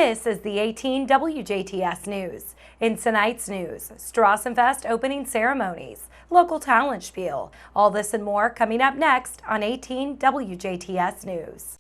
This is the 18 WJTS News. In tonight's news, Strassenfest opening ceremonies, local talent spiel. All this and more coming up next on 18 WJTS News.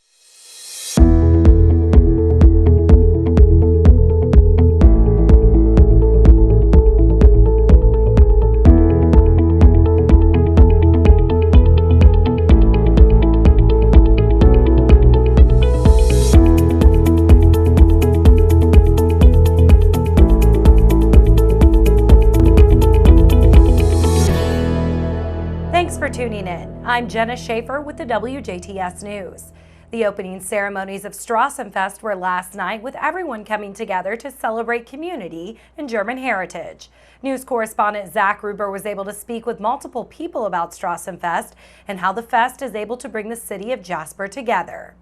Thanks for tuning in. I'm Jenna Schaffer with the WJTS News. The opening ceremonies of Strassenfest were last night, with everyone coming together to celebrate community and German heritage. News correspondent Zach Ruber was able to speak with multiple people about Strassenfest and how the fest is able to bring the city of Jasper together.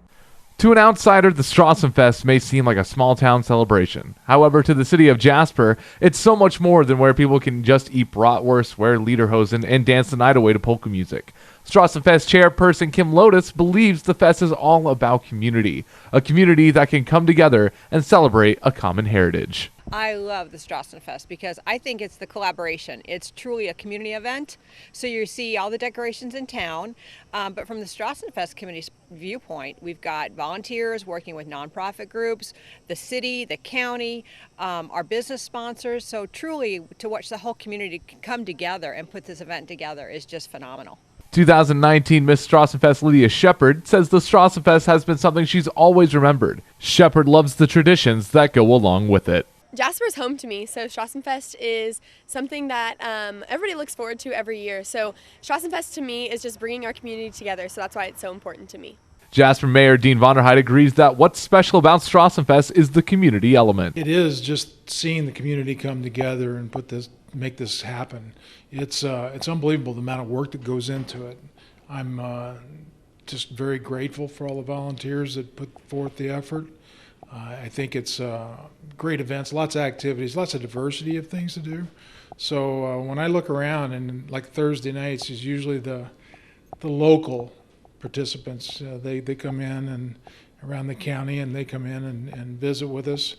To an outsider, the Strassenfest may seem like a small-town celebration. However, to the city of Jasper, it's so much more than where people can just eat bratwurst, wear lederhosen, and dance the night away to polka music. Strassenfest chairperson Kim Lotus believes the fest is all about community, a community that can come together and celebrate a common heritage. I love the Strassenfest because I think it's the collaboration. It's truly a community event. So you see all the decorations in town, but from the Strassenfest community's viewpoint, we've got volunteers working with nonprofit groups, the city, the county, our business sponsors. So truly, to watch the whole community come together and put this event together is just phenomenal. 2019 Miss Strassenfest Lydia Shepard says the Strassenfest has been something she's always remembered. Shepard loves the traditions that go along with it. Jasper is home to me, so Strassenfest is something that everybody looks forward to every year. So Strassenfest to me is just bringing our community together, so that's why it's so important to me. Jasper Mayor Dean Vonderheid agrees that what's special about Strassenfest is the community element. It is just seeing the community come together and make this happen. It's unbelievable the amount of work that goes into it. I'm just very grateful for all the volunteers that put forth the effort. I think it's great events, lots of activities, lots of diversity of things to do. So when I look around, and like Thursday nights is usually the local participants. They come in and around the county, and they come in and visit with us.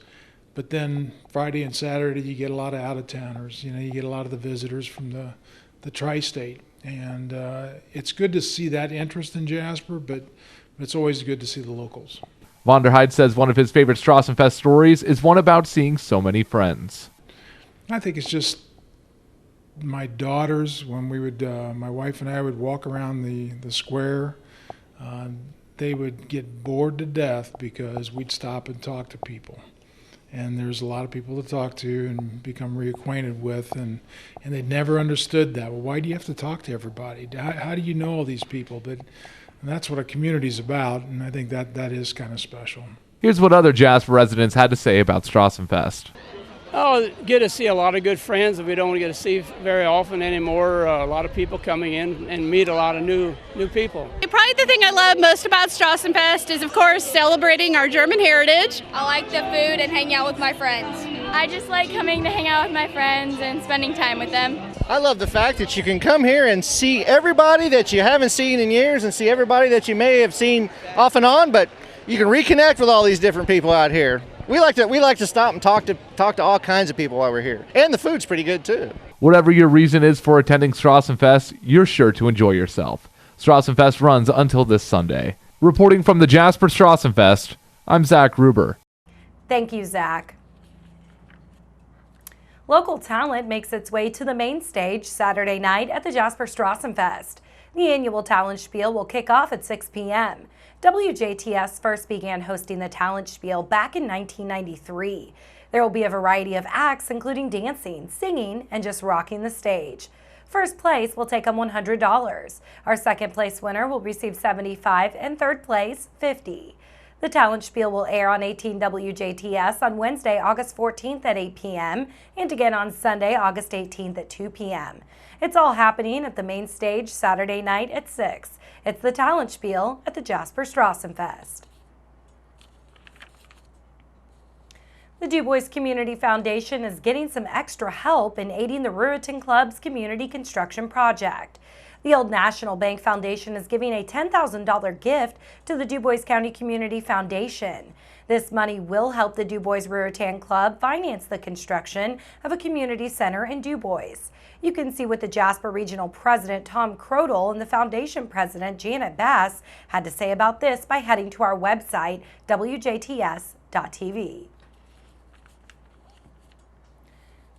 But then Friday and Saturday, you get a lot of out-of-towners. You get a lot of the visitors from the tri-state. And it's good to see that interest in Jasper, but it's always good to see the locals. Vonderheid says one of his favorite Strassenfest stories is one about seeing so many friends. I think it's just my daughters, when we would, my wife and I would walk around the square, they would get bored to death because we'd stop and talk to people. And there's a lot of people to talk to and become reacquainted with, and they'd never understood that. Well, why do you have to talk to everybody? How do you know all these people? And that's what a community's about, and I think that is kind of special. Here's what other Jasper residents had to say about Strassenfest. Oh, good to see a lot of good friends that we don't get to see very often anymore. A lot of people coming in and meet a lot of new people. Probably the thing I love most about Strassenfest is, of course, celebrating our German heritage. I like the food and hanging out with my friends. I just like coming to hang out with my friends and spending time with them. I love the fact that you can come here and see everybody that you haven't seen in years and see everybody that you may have seen off and on, but you can reconnect with all these different people out here. We like to stop and talk to all kinds of people while we're here. And the food's pretty good too. Whatever your reason is for attending Strassenfest, you're sure to enjoy yourself. Strassenfest runs until this Sunday. Reporting from the Jasper Strassenfest, I'm Zach Ruber. Thank you, Zach. Local talent makes its way to the main stage Saturday night at the Jasper Strassenfest. The annual talent spiel will kick off at 6 p.m. WJTS first began hosting the talent spiel back in 1993. There will be a variety of acts, including dancing, singing, and just rocking the stage. First place will take home $100. Our second place winner will receive $75, and third place, $50. The talent spiel will air on 18 WJTS on Wednesday, August 14th at 8 p.m. and again on Sunday, August 18th at 2 p.m. It's all happening at the main stage Saturday night at 6. It's the talent spiel at the Jasper Strassenfest. The Du Bois Community Foundation is getting some extra help in aiding the Ruritan Club's community construction project. The Old National Bank Foundation is giving a $10,000 gift to the DuBois County Community Foundation. This money will help the DuBois Ruritan Club finance the construction of a community center in DuBois. You can see what the Jasper Regional President Tom Crodel and the Foundation President Janet Bass had to say about this by heading to our website, WJTS.tv.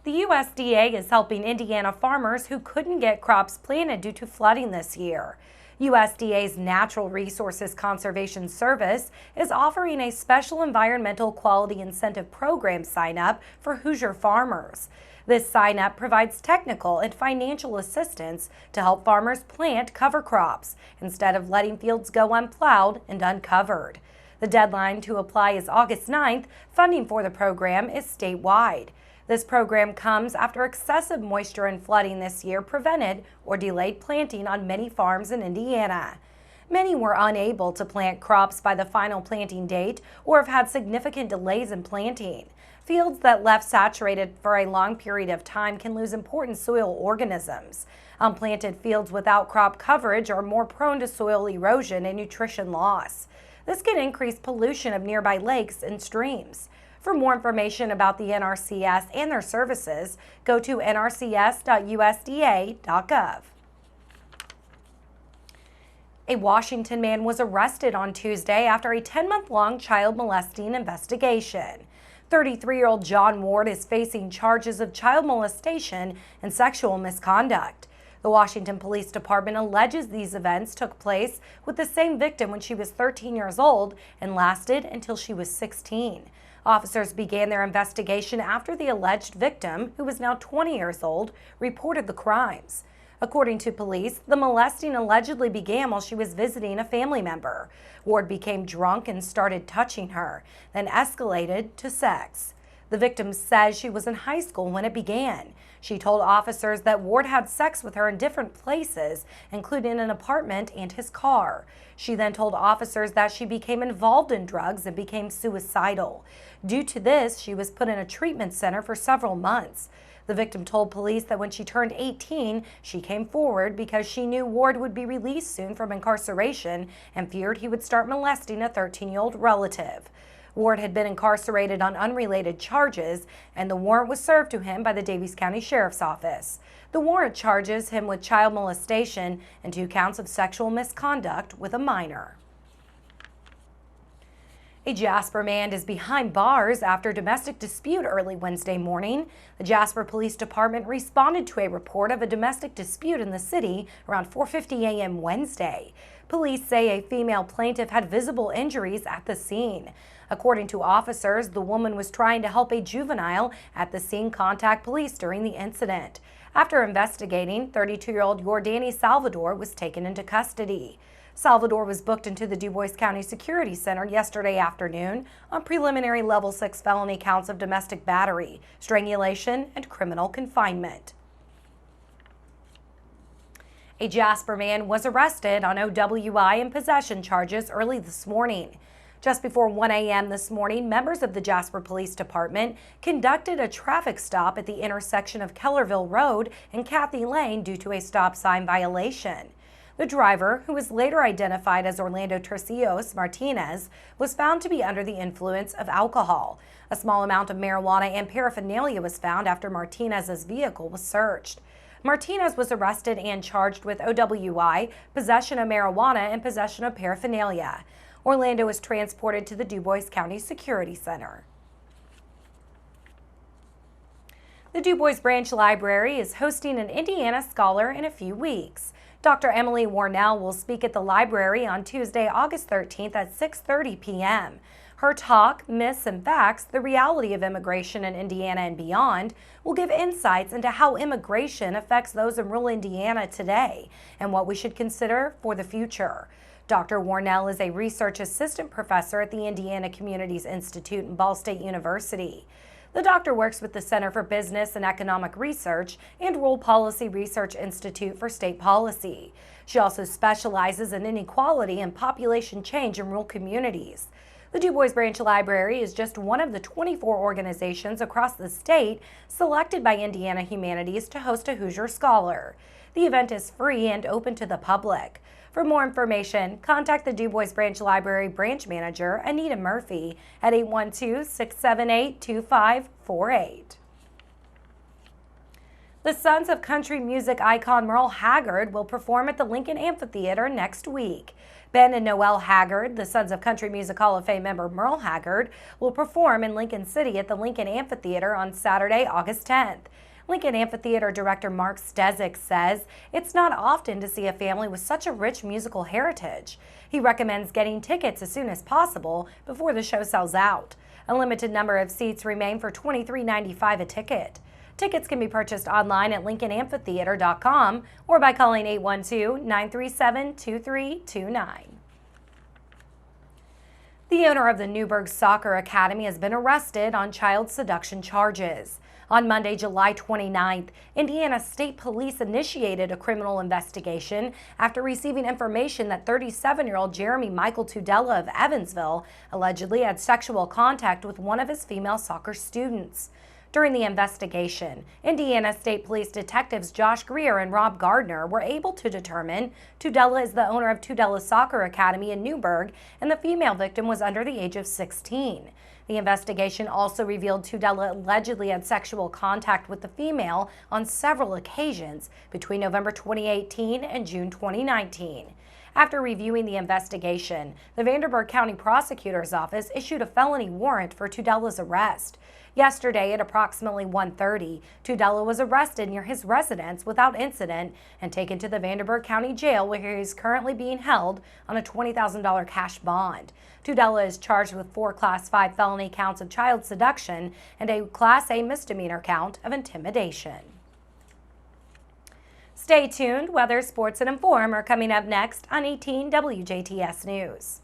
The USDA is helping Indiana farmers who couldn't get crops planted due to flooding this year. USDA's Natural Resources Conservation Service is offering a special Environmental Quality Incentive Program sign-up for Hoosier farmers. This sign-up provides technical and financial assistance to help farmers plant cover crops instead of letting fields go unplowed and uncovered. The deadline to apply is August 9th. Funding for the program is statewide. This program comes after excessive moisture and flooding this year prevented or delayed planting on many farms in Indiana. Many were unable to plant crops by the final planting date or have had significant delays in planting. Fields that left saturated for a long period of time can lose important soil organisms. Unplanted fields without crop coverage are more prone to soil erosion and nutrition loss. This can increase pollution of nearby lakes and streams. For more information about the NRCS and their services, go to nrcs.usda.gov. A Washington man was arrested on Tuesday after a 10-month-long child molesting investigation. 33-year-old John Ward is facing charges of child molestation and sexual misconduct. The Washington Police Department alleges these events took place with the same victim when she was 13 years old and lasted until she was 16. Officers began their investigation after the alleged victim, who was now 20 years old, reported the crimes. According to police, the molesting allegedly began while she was visiting a family member. Ward became drunk and started touching her, then escalated to sex. The victim says she was in high school when it began. She told officers that Ward had sex with her in different places, including an apartment and his car. She then told officers that she became involved in drugs and became suicidal. Due to this, she was put in a treatment center for several months. The victim told police that when she turned 18, she came forward because she knew Ward would be released soon from incarceration and feared he would start molesting a 13-year-old relative. Ward had been incarcerated on unrelated charges, and the warrant was served to him by the Daviess County Sheriff's Office. The warrant charges him with child molestation and 2 counts of sexual misconduct with a minor. A Jasper man is behind bars after a domestic dispute early Wednesday morning. The Jasper Police Department responded to a report of a domestic dispute in the city around 4:50 a.m. Wednesday. Police say a female plaintiff had visible injuries at the scene. According to officers, the woman was trying to help a juvenile at the scene contact police during the incident. After investigating, 32-year-old Yordani Salvador was taken into custody. Salvador was booked into the DuBois County Security Center yesterday afternoon on preliminary level 6 felony counts of domestic battery, strangulation, and criminal confinement. A Jasper man was arrested on OWI and possession charges early this morning. Just before 1 a.m. this morning, members of the Jasper Police Department conducted a traffic stop at the intersection of Kellerville Road and Cathy Lane due to a stop sign violation. The driver, who was later identified as Orlando Tercios Martinez, was found to be under the influence of alcohol. A small amount of marijuana and paraphernalia was found after Martinez's vehicle was searched. Martinez was arrested and charged with OWI, possession of marijuana, and possession of paraphernalia. Orlando was transported to the DuBois County Security Center. The DuBois Branch Library is hosting an Indiana Scholar in a few weeks. Dr. Emily Warnell will speak at the library on Tuesday, August 13th at 6:30 p.m. Her talk, Myths and Facts, the Reality of Immigration in Indiana and Beyond, will give insights into how immigration affects those in rural Indiana today and what we should consider for the future. Dr. Warnell is a research assistant professor at the Indiana Communities Institute in Ball State University. The doctor works with the Center for Business and Economic Research and Rural Policy Research Institute for State Policy. She also specializes in inequality and population change in rural communities. The DuBois Branch Library is just one of the 24 organizations across the state selected by Indiana Humanities to host a Hoosier Scholar. The event is free and open to the public. For more information, contact the DuBois Branch Library branch manager, Anita Murphy, at 812-678-2548. The sons of country music icon Merle Haggard will perform at the Lincoln Amphitheater next week. Ben and Noel Haggard, the Sons of Country Music Hall of Fame member Merle Haggard, will perform in Lincoln City at the Lincoln Amphitheater on Saturday, August 10th. Lincoln Amphitheater director Mark Stezik says it's not often to see a family with such a rich musical heritage. He recommends getting tickets as soon as possible before the show sells out. A limited number of seats remain for $23.95 a ticket. Tickets can be purchased online at lincolnamphitheater.com or by calling 812-937-2329. The owner of the Newburgh Soccer Academy has been arrested on child seduction charges. On Monday, July 29th, Indiana State Police initiated a criminal investigation after receiving information that 37-year-old Jeremy Michael Tudela of Evansville allegedly had sexual contact with one of his female soccer students. During the investigation, Indiana State Police detectives Josh Greer and Rob Gardner were able to determine Tudela is the owner of Tudela Soccer Academy in Newburgh, and the female victim was under the age of 16. The investigation also revealed Tudela allegedly had sexual contact with the female on several occasions between November 2018 and June 2019. After reviewing the investigation, the Vanderburgh County Prosecutor's Office issued a felony warrant for Tudela's arrest. Yesterday at approximately 1:30, Tudela was arrested near his residence without incident and taken to the Vanderburgh County Jail, where he is currently being held on a $20,000 cash bond. Tudela is charged with 4 Class 5 felony counts of child seduction and a Class A misdemeanor count of intimidation. Stay tuned. Weather, sports, and inform are coming up next on 18 WJTS News.